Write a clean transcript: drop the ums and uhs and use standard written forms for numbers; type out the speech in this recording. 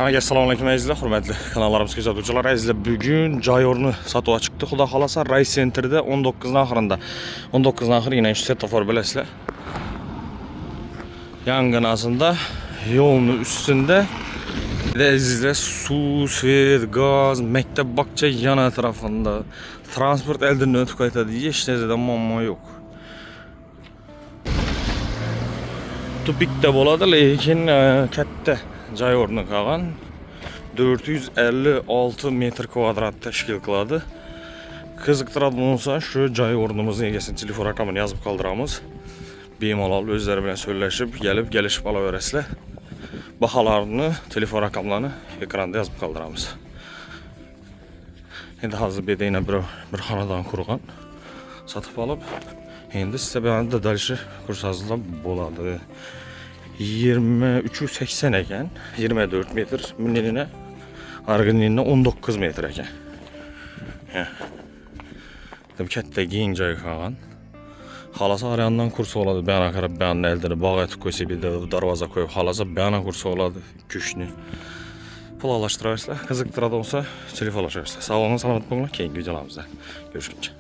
Assalamualaikum əzizlər, hörmətli kanallarımız gözləyicilər. Əzizlər, bugün Jayor'unu satıb çıxdı. Xuda xalasa Ray Center'də 19'un axırında. 19'un axırı yine svetofor beləsilə. Yangın azında yolun üstündə əzizlər su, svet, gaz, məktəb, bağça yan ətrafında transport əldən ötüb qaytadı. Heç nəzədən mamma yox. Tupikdə boladı, lakin katta Jayor'unu qalğan 456 metr kvadrat təşkil qıladı. Qızıqtıran olsa şu Jayor'umuzun egesinin telefon rəqəmini yazıb qaldıramız. Bemalol özləri bilan söyləşib, gəlişib ala verəsilər. Bahalarını, telefon rəqəmlarını ekranda yazıb qaldıramız. İndi hazır bedəyinə bir xanadan qurğan satıb alıb. İndi sizə bir da dalışı kursazlıqla boladı. 2380 eken 24 metr miniline argınlığına 19 metr eken. Tabii katta giyin cayı kalan. Halası arayandan kursu oladı. Ben akarab beyanın eldini bağa etik koysa bir de darvaza koyup halasa beyana kursu oladı. Güçlü. Pulalaştırırsa, kızıktıra da olsa telefon ulaşırsa. Sağ olun, selamet olun. Keyin videolarımızda görüşürüz.